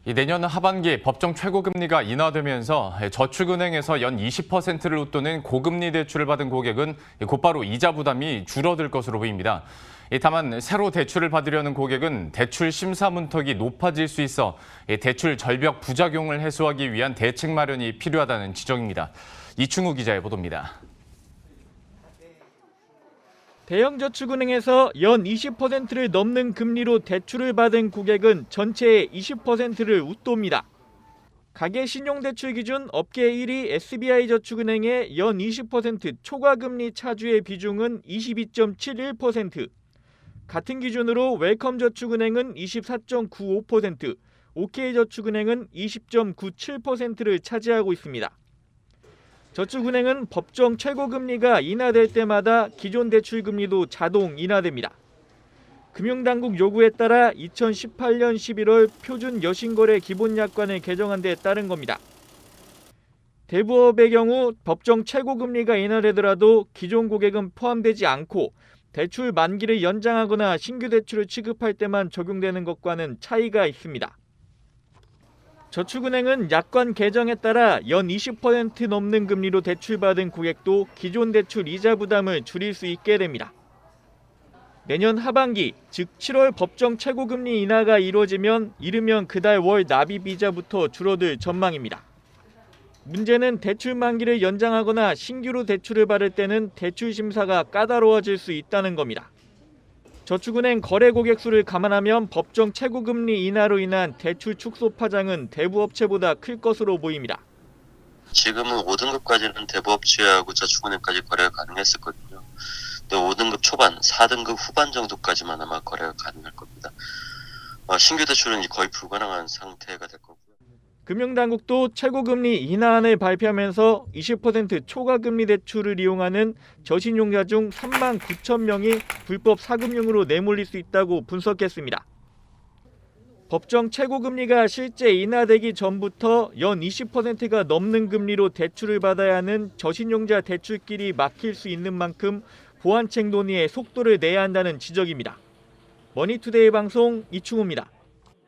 내년 하반기 법정 최고금리가 인하되면서 저축은행에서 연 20%를 웃도는 고금리 대출을 받은 고객은 곧바로 이자 부담이 줄어들 것으로 보입니다. 다만 새로 대출을 받으려는 고객은 대출 심사 문턱이 높아질 수 있어 대출 절벽 부작용을 해소하기 위한 대책 마련이 필요하다는 지적입니다. 이충우 기자의 보도입니다. 대형저축은행에서 연 20%를 넘는 금리로 대출을 받은 고객은 전체의 20%를 웃돕니다. 가계신용대출 기준 업계 1위 SBI저축은행의 연 20% 초과금리 차주의 비중은 22.71%, 같은 기준으로 웰컴저축은행은 24.95%, OK저축은행은 20.97%를 차지하고 있습니다. 저축은행은 법정 최고금리가 인하될 때마다 기존 대출금리도 자동 인하됩니다. 금융당국 요구에 따라 2018년 11월 표준 여신거래 기본약관을 개정한 데 따른 겁니다. 대부업의 경우 법정 최고금리가 인하되더라도 기존 고객은 포함되지 않고 대출 만기를 연장하거나 신규 대출을 취급할 때만 적용되는 것과는 차이가 있습니다. 저축은행은 약관 개정에 따라 연 20% 넘는 금리로 대출받은 고객도 기존 대출 이자 부담을 줄일 수 있게 됩니다. 내년 하반기, 즉 7월 법정 최고금리 인하가 이루어지면 이르면 그달 월 납입이자부터 줄어들 전망입니다. 문제는 대출 만기를 연장하거나 신규로 대출을 받을 때는 대출 심사가 까다로워질 수 있다는 겁니다. 저축은행 거래 고객 수를 감안하면 법정 최고금리 인하로 인한 대출 축소 파장은 대부업체보다 클 것으로 보입니다. 지금은 5등급까지는 대부업체하고 저축은행까지 거래가 가능했었거든요. 또 5등급 초반, 4등급 후반 정도까지만 아마 거래가 가능할 겁니다. 신규 대출은 거의 불가능한 상태가 될 거고요. 금융당국도 최고금리 인하안을 발표하면서 20% 초과금리 대출을 이용하는 저신용자 중 3만 9천 명이 불법 사금융으로 내몰릴 수 있다고 분석했습니다. 법정 최고금리가 실제 인하되기 전부터 연 20%가 넘는 금리로 대출을 받아야 하는 저신용자 대출길이 막힐 수 있는 만큼 보완책 논의에 속도를 내야 한다는 지적입니다. 머니투데이 방송 이충우입니다.